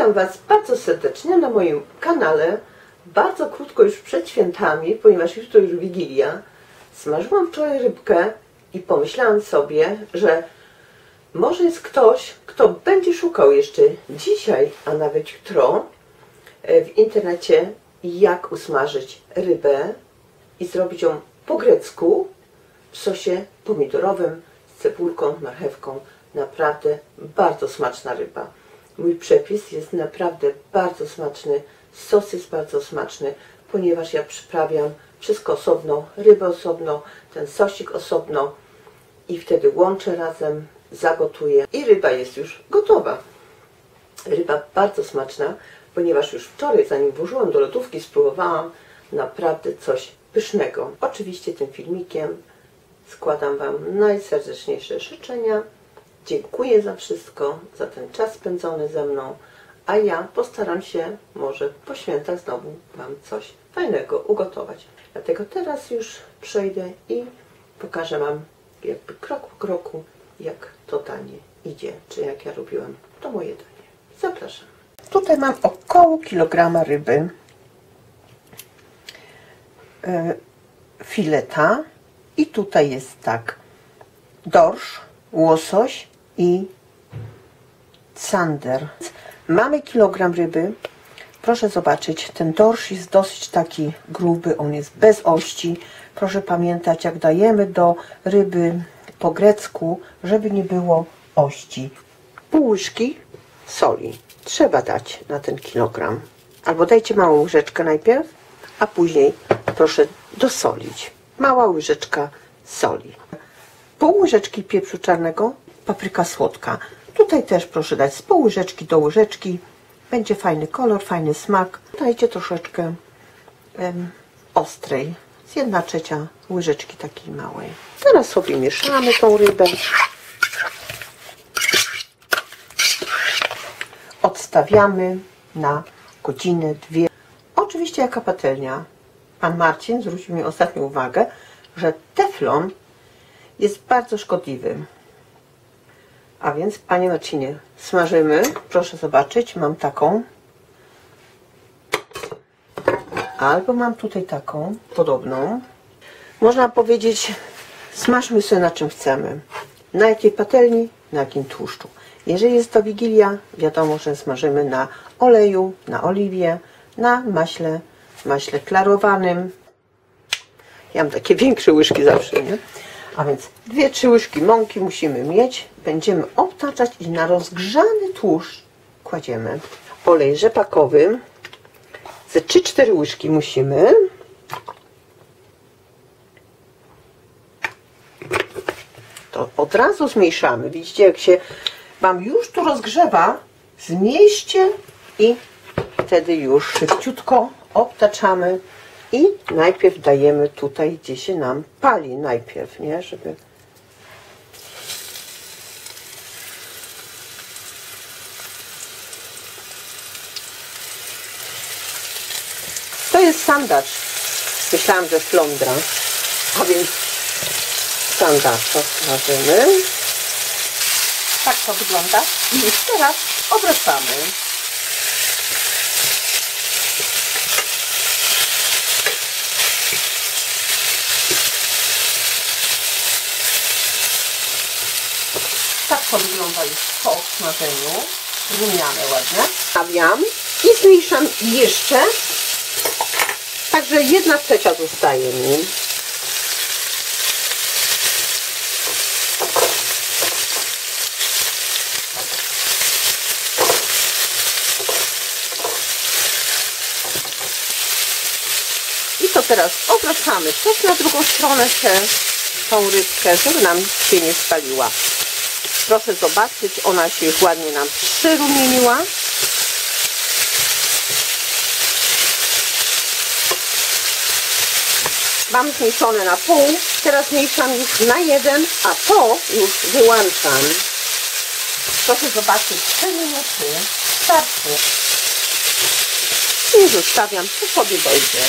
Witam Was bardzo serdecznie na moim kanale. Bardzo krótko już przed świętami, ponieważ jutro już Wigilia. Smażyłam wczoraj rybkę i pomyślałam sobie, że może jest ktoś, kto będzie szukał jeszcze dzisiaj, a nawet jutro w internecie, jak usmażyć rybę i zrobić ją po grecku w sosie pomidorowym z cebulką, marchewką. Naprawdę bardzo smaczna ryba. Mój przepis jest naprawdę bardzo smaczny, sos jest bardzo smaczny, ponieważ ja przyprawiam wszystko osobno, rybę osobno, ten sosik osobno i wtedy łączę razem, zagotuję i ryba jest już gotowa. Ryba bardzo smaczna, ponieważ już wczoraj, zanim włożyłam do lodówki, spróbowałam naprawdę coś pysznego. Oczywiście tym filmikiem składam Wam najserdeczniejsze życzenia. Dziękuję za wszystko, za ten czas spędzony ze mną, a ja postaram się może po świętach znowu Wam coś fajnego ugotować. Dlatego teraz już przejdę i pokażę Wam jakby krok po kroku, jak to danie idzie, czy jak ja robiłam to moje danie. Zapraszam. Tutaj mam około kilograma ryby, fileta i tutaj jest tak, dorsz, łosoś i sander. Mamy kilogram ryby. Proszę zobaczyć, ten dorsz jest dosyć taki gruby, on jest bez ości. Proszę pamiętać, jak dajemy do ryby po grecku, żeby nie było ości. Pół łyżki soli trzeba dać na ten kilogram. Albo dajcie małą łyżeczkę najpierw, a później proszę dosolić. Mała łyżeczka soli. Pół łyżeczki pieprzu czarnego, papryka słodka. Tutaj też proszę dać z pół łyżeczki do łyżeczki. Będzie fajny kolor, fajny smak. Dajcie troszeczkę ostrej, z 1/3 łyżeczki takiej małej. Teraz sobie mieszamy tą rybę. Odstawiamy na godzinę, 2. Oczywiście jaka patelnia. Pan Marcin zwrócił mi ostatnio uwagę, że teflon jest bardzo szkodliwy. A więc, Panie Marcinie, smażymy. Proszę zobaczyć, mam taką. Albo mam tutaj taką, podobną. Można powiedzieć, smażmy sobie na czym chcemy. Na jakiej patelni, na jakim tłuszczu. Jeżeli jest to Wigilia, wiadomo, że smażymy na oleju, na oliwie, na maśle klarowanym. Ja mam takie większe łyżki zawsze, nie? A więc 2-3 łyżki mąki musimy mieć. Będziemy obtaczać i na rozgrzany tłuszcz kładziemy olej rzepakowy. Ze 3-4 łyżki musimy. To od razu zmniejszamy. Widzicie, jak się Wam już tu rozgrzewa, zmniejszcie i wtedy już szybciutko obtaczamy. I najpierw dajemy tutaj, gdzie się nam pali najpierw, nie? Żeby... To jest sandacz. Myślałam, że flądra. A więc sandacza smażymy. Tak to wygląda. I teraz obracamy. Tak to wygląda już po smażeniu. Rumiane ładnie. Stawiam i zmniejszam jeszcze. Także 1/3 zostaje mi. I to teraz obracamy też na drugą stronę tą rybkę, żeby nam się nie spaliła. Proszę zobaczyć, ona się już ładnie nam przyrumieniła. Mam zmniejszone na pół, teraz zmniejszam już na 1, a to już wyłączam. Proszę zobaczyć, 3 minuty starczy. I zostawiam, to sobie dojdzie.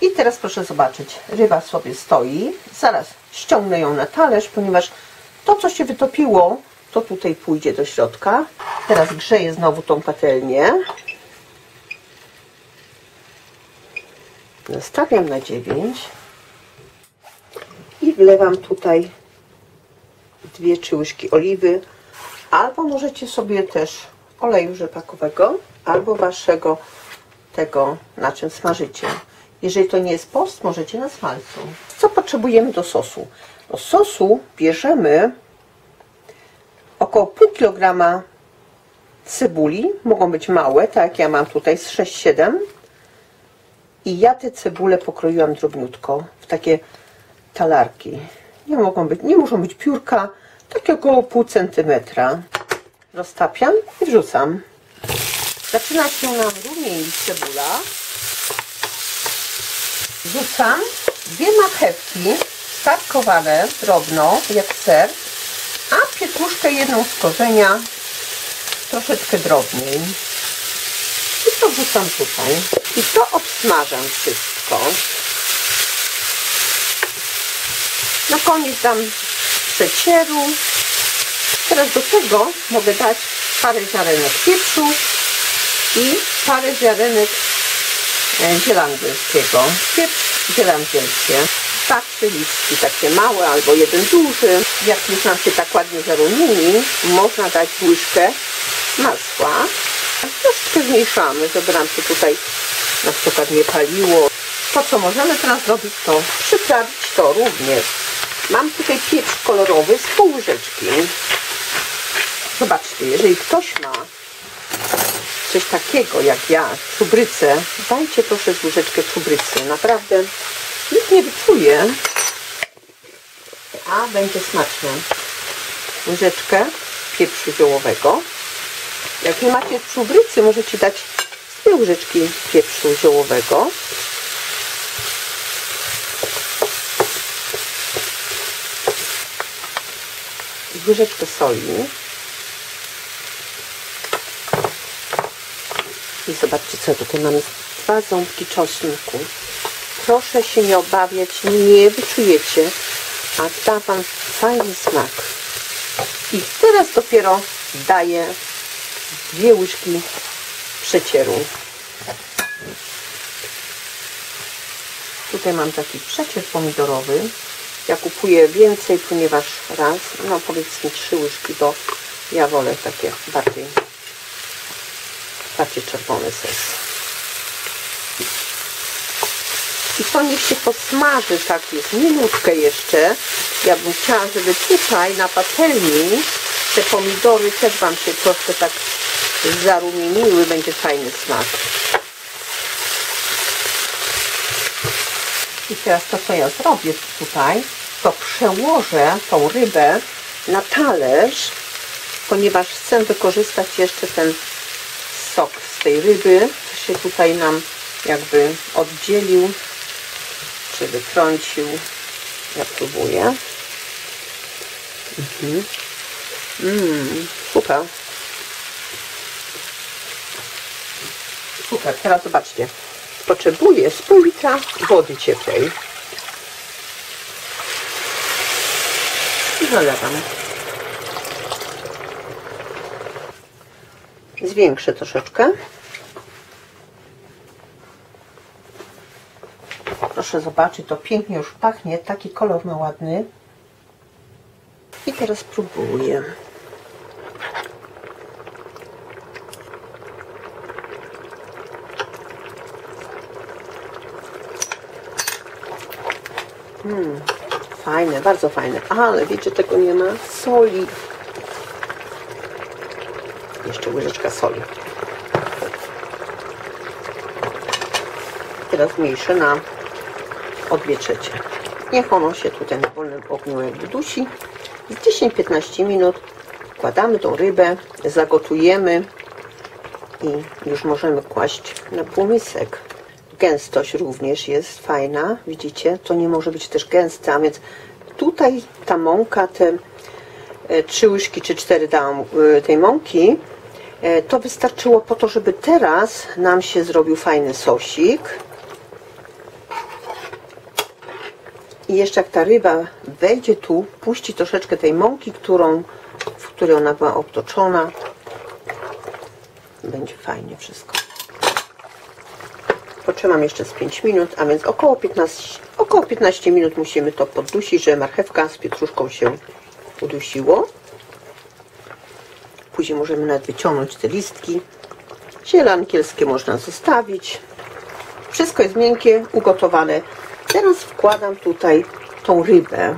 I teraz proszę zobaczyć, ryba sobie stoi. Zaraz ściągnę ją na talerz, ponieważ To, co się wytopiło, to tutaj pójdzie do środka. Teraz grzeję znowu tą patelnię. Nastawiam na 9 i wlewam tutaj 2-3 łyżki oliwy, albo możecie sobie też oleju rzepakowego, albo waszego tego, na czym smażycie. Jeżeli to nie jest post, możecie na smalcu. Co potrzebujemy do sosu? Do sosu bierzemy około pół kilograma cebuli. Mogą być małe, tak jak ja mam tutaj z 6-7. I ja te cebule pokroiłam drobniutko w takie talarki. Nie muszą być piórka, takie około pół centymetra. Roztapiam i wrzucam. Zaczyna się nam rumienić cebula. Wrzucam 2 marchewki starkowane drobno, jak ser, a pietruszkę jedną z korzenia troszeczkę drobniej. I to wrzucam tutaj. I to obsmażam wszystko. Na koniec dam przecieru. Teraz do tego mogę dać parę ziarenek pieprzu i parę ziarenek zielandzielskiego. Pieprz zielandzielskie. 2-3 listki takie małe albo jeden duży. Jak już nam się tak ładnie zarumieni, można dać łyżkę masła. Troszeczkę zmniejszamy, żeby nam się tutaj na przykład nie paliło. To, co możemy teraz zrobić, to przyprawić to również. Mam tutaj pieprz kolorowy z pół łyżeczki. Zobaczcie, jeżeli ktoś ma coś takiego jak ja, czubrycę, dajcie proszę z łyżeczkę czubrycy. Naprawdę nic nie wyczuje, a będzie smaczne. Łyżeczkę pieprzu ziołowego. Jak nie macie czubrycy, możecie dać 2 łyżeczki pieprzu ziołowego. Łyżeczkę soli. I zobaczcie, co tutaj mamy. 2 ząbki czosnku. Proszę się nie obawiać, nie wyczujecie, a da wam fajny smak. I teraz dopiero daję 2 łyżki przecieru. Tutaj mam taki przecier pomidorowy. Ja kupuję więcej, ponieważ raz, no powiedzmy 3 łyżki, bo ja wolę takie bardziej czerwony sos. I to niech się posmaży tak jest minutkę jeszcze. Ja bym chciała, żeby tutaj na patelni te pomidory też wam się troszkę tak zarumieniły, będzie fajny smak. I teraz to, co ja zrobię tutaj, to przełożę tą rybę na talerz, ponieważ chcę wykorzystać jeszcze ten sok z tej ryby, co się tutaj nam jakby oddzielił, czy wytrącił. Ja próbuję. Super. Super, teraz zobaczcie. Potrzebuję z pół litra wody ciepłej. I zalewam. Zwiększę troszeczkę. Proszę zobaczyć, to pięknie już pachnie. Taki kolor ma ładny. I teraz próbuję. Fajne, bardzo fajne. Ale wiecie, tego nie ma soli. Jeszcze łyżeczka soli. Teraz zmniejszę na o 2/3. Niech ono się tutaj na wolnym ogniu jakby dusi. Z 10-15 minut wkładamy tą rybę, zagotujemy i już możemy kłaść na półmisek. Gęstość również jest fajna, widzicie, to nie może być też gęste, a więc tutaj ta mąka, te 3 łyżki czy 4 dałam tej mąki, to wystarczyło po to, żeby teraz nam się zrobił fajny sosik. I jeszcze jak ta ryba wejdzie tu, puści troszeczkę tej mąki, w której ona była obtoczona. Będzie fajnie wszystko. Potrzymam jeszcze z 5 minut, a więc około 15 minut musimy to poddusić, żeby marchewka z pietruszką się udusiło. Później możemy nawet wyciągnąć te listki. Ziele angielskie można zostawić. Wszystko jest miękkie, ugotowane. Teraz wkładam tutaj tą rybę.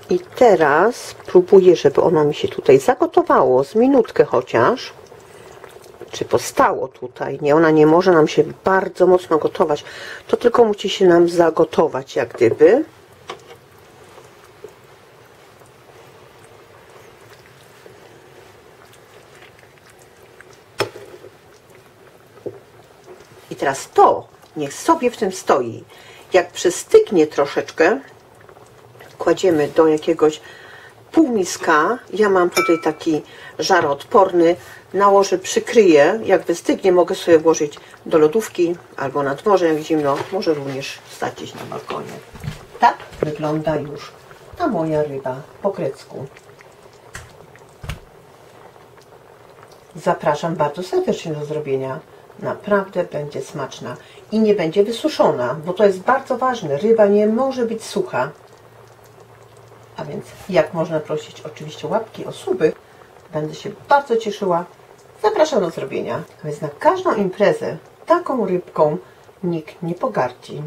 I teraz próbuję, żeby ono mi się tutaj zagotowało z minutkę chociaż. Czy postało tutaj. Nie, ona nie może nam się bardzo mocno gotować. To tylko musi się nam zagotować jak gdyby. I teraz to niech sobie w tym stoi. Jak przystygnie troszeczkę, kładziemy do jakiegoś półmiska. Ja mam tutaj taki żaroodporny. Nałożę, przykryję. Jak wystygnie, mogę sobie włożyć do lodówki albo na dworze, jak zimno. Może również stać gdzieś na balkonie. Tak wygląda już ta moja ryba po grecku. Zapraszam bardzo serdecznie do zrobienia. Naprawdę będzie smaczna i nie będzie wysuszona, bo to jest bardzo ważne. Ryba nie może być sucha. A więc jak można prosić oczywiście łapki o suby, będę się bardzo cieszyła. Zapraszam do zrobienia. A więc na każdą imprezę taką rybką nikt nie pogardzi.